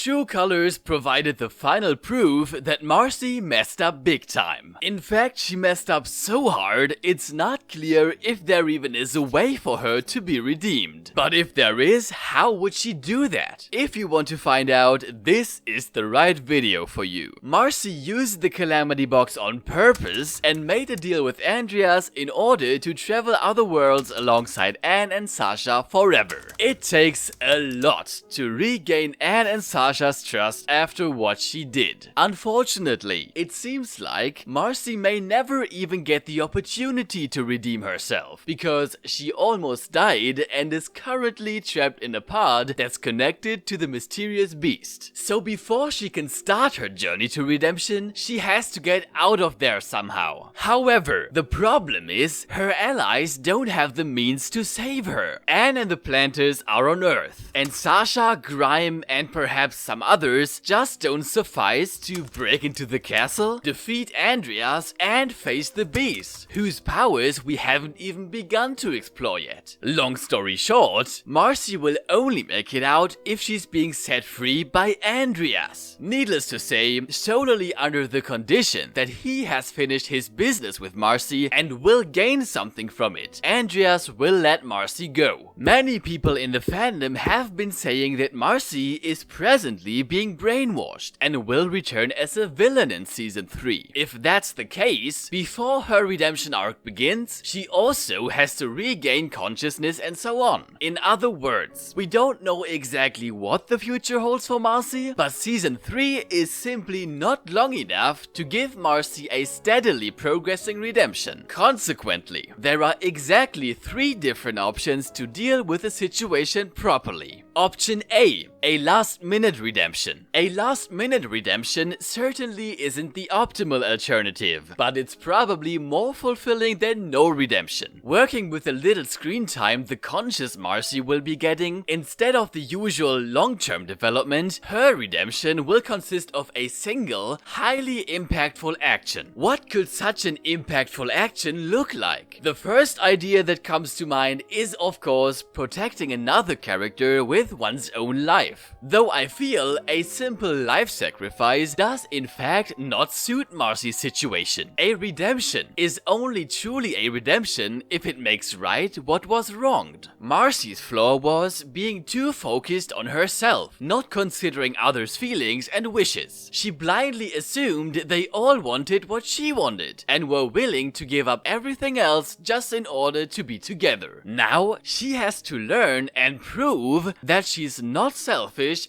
true colors provided the final proof that Marcy messed up big time. In fact, she messed up so hard, it's not clear if there even is a way for her to be redeemed. But if there is, how would she do that? If you want to find out, this is the right video for you. Marcy used the calamity box on purpose and made a deal with Andrias in order to travel other worlds alongside Anne and Sasha forever. It takes a lot to regain Anne and Sasha's trust after what she did. Unfortunately, it seems like Marcy may never even get the opportunity to redeem herself, because she almost died and is currently trapped in a pod that's connected to the mysterious beast. So before she can start her journey to redemption, she has to get out of there somehow. However, the problem is her allies don't have the means to save her. Anne and the planters are on Earth, and Sasha, Grime, and perhaps some others just don't suffice to break into the castle, defeat Andrias, and face the beast, whose powers we haven't even begun to explore yet. Long story short, Marcy will only make it out if she's being set free by Andrias. Needless to say, solely under the condition that he has finished his business with Marcy and will gain something from it, Andrias will let Marcy go. Many people in the fandom have been saying that Marcy is presently being brainwashed and will return as a villain in season 3. If that's the case, before her redemption arc begins, she also has to regain consciousness and so on. In other words, we don't know exactly what the future holds for Marcy, but season 3 is simply not long enough to give Marcy a steadily progressing redemption. Consequently, there are exactly 3 different options to deal with the situation properly. Option A last-minute redemption. A last-minute redemption certainly isn't the optimal alternative, but it's probably more fulfilling than no redemption. Working with the little screen time the conscious Marcy will be getting, instead of the usual long-term development, her redemption will consist of a single, highly impactful action. What could such an impactful action look like? The first idea that comes to mind is, of course, protecting another character with one's own life. Though I feel a simple life sacrifice does in fact not suit Marcy's situation. A redemption is only truly a redemption if it makes right what was wronged. Marcy's flaw was being too focused on herself, not considering others' feelings and wishes. She blindly assumed they all wanted what she wanted and were willing to give up everything else just in order to be together. Now she has to learn and prove that she's not selfish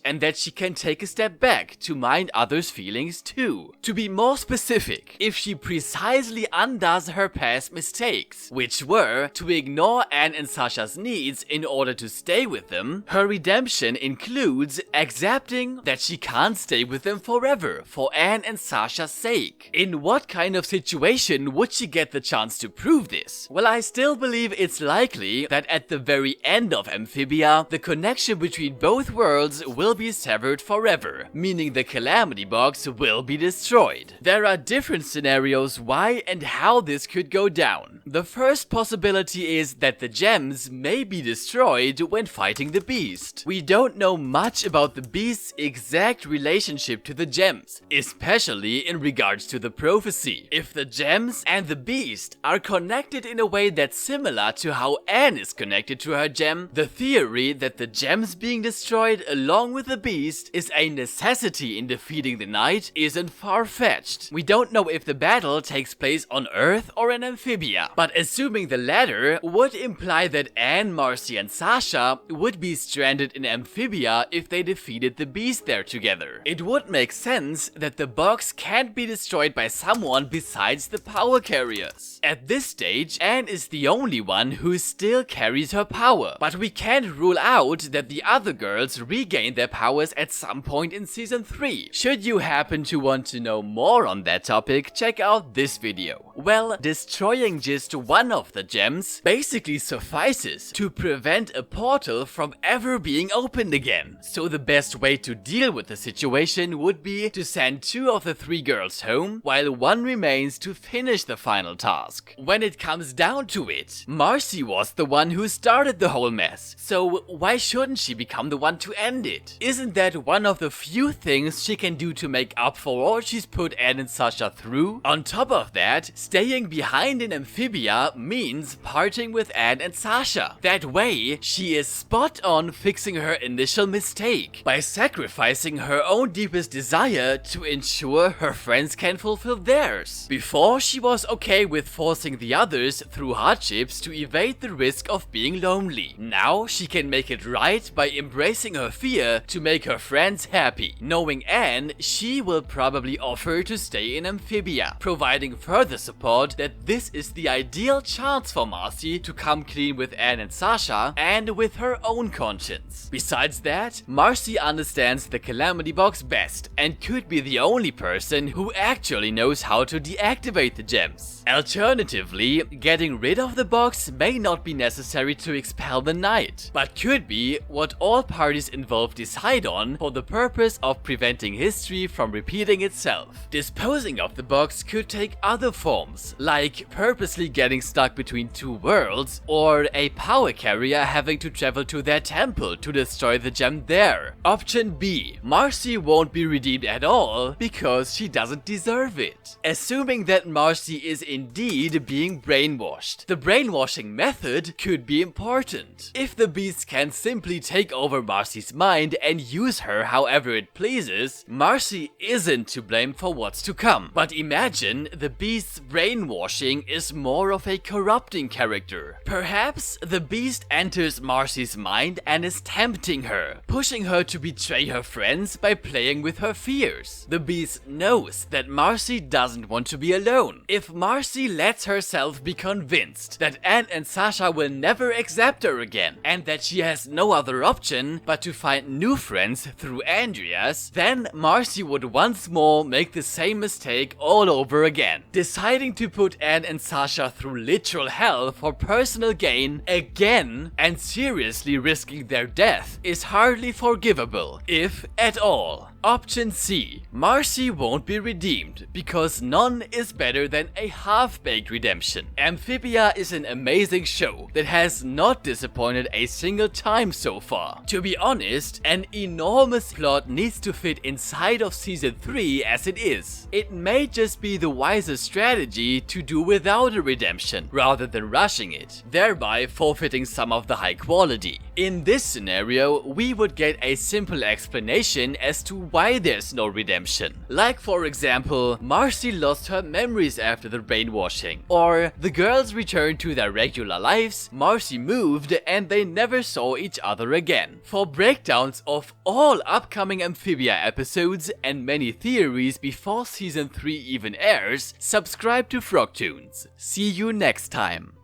and that she can take a step back to mind others' feelings too. To be more specific, if she precisely undoes her past mistakes, which were to ignore Anne and Sasha's needs in order to stay with them, her redemption includes accepting that she can't stay with them forever for Anne and Sasha's sake. In what kind of situation would she get the chance to prove this? Well, I still believe it's likely that at the very end of Amphibia, the connection between both worlds will be severed forever, meaning the calamity box will be destroyed. There are different scenarios why and how this could go down. The first possibility is that the gems may be destroyed when fighting the beast. We don't know much about the beast's exact relationship to the gems, especially in regards to the prophecy. If the gems and the beast are connected in a way that's similar to how Anne is connected to her gem, the theory that the gems being destroyed along with the beast is a necessity in defeating the knight isn't far-fetched. We don't know if the battle takes place on Earth or in Amphibia, but assuming the latter would imply that Anne, Marcy, and Sasha would be stranded in Amphibia if they defeated the beast there together. It would make sense that the box can't be destroyed by someone besides the power carriers. At this stage, Anne is the only one who still carries her power, but we can't rule out that the other girls regain their powers at some point in season 3. Should you happen to want to know more on that topic, check out this video. Well, destroying just one of the gems basically suffices to prevent a portal from ever being opened again. So the best way to deal with the situation would be to send 2 of the 3 girls home, while 1 remains to finish the final task. When it comes down to it, Marcy was the one who started the whole mess, so why shouldn't shouldn't she become the one to end it? Isn't that one of the few things she can do to make up for all she's put Anne and Sasha through? On top of that, staying behind in Amphibia means parting with Anne and Sasha. That way, she is spot on fixing her initial mistake by sacrificing her own deepest desire to ensure her friends can fulfill theirs. Before, she was okay with forcing the others through hardships to evade the risk of being lonely. Now, she can make it right by embracing her fear to make her friends happy. Knowing Anne, she will probably offer to stay in Amphibia, providing further support that this is the ideal chance for Marcy to come clean with Anne and Sasha and with her own conscience. Besides that, Marcy understands the calamity box best and could be the only person who actually knows how to deactivate the gems. Alternatively, getting rid of the box may not be necessary to expel the knight, but could be what all parties involved decide on for the purpose of preventing history from repeating itself. Disposing of the box could take other forms, like purposely getting stuck between two worlds, or a power carrier having to travel to their temple to destroy the gem there. Option B. Marcy won't be redeemed at all because she doesn't deserve it. Assuming that Marcy is indeed being brainwashed. The brainwashing method could be important. If the beast can simply take over Marcy's mind and use her however it pleases, Marcy isn't to blame for what's to come. But imagine the beast's brainwashing is more of a corrupting character. Perhaps the beast enters Marcy's mind and is tempting her, pushing her to betray her friends by playing with her fears. The beast knows that Marcy doesn't want to be alone. If Marcy lets herself be convinced that Anne and Sasha will never accept her again, and that she has no other option but to find new friends through Andrias, then Marcy would once more make the same mistake all over again, deciding to put Anne and Sasha through literal hell for personal gain again, and seriously risking their death is hardly forgivable, if at all. Option C. Marcy won't be redeemed, because none is better than a half-baked redemption. Amphibia is an amazing show that has not disappointed a single time so far. To be honest, an enormous plot needs to fit inside of season 3 as it is. It may just be the wisest strategy to do without a redemption, rather than rushing it, thereby forfeiting some of the high quality. In this scenario, we would get a simple explanation as to why there's no redemption. Like for example, Marcy lost her memories after the brainwashing, or the girls returned to their regular lives, Marcy moved and they never saw each other again. For breakdowns of all upcoming Amphibia episodes and many theories before season 3 even airs, subscribe to Frogtunes. See you next time.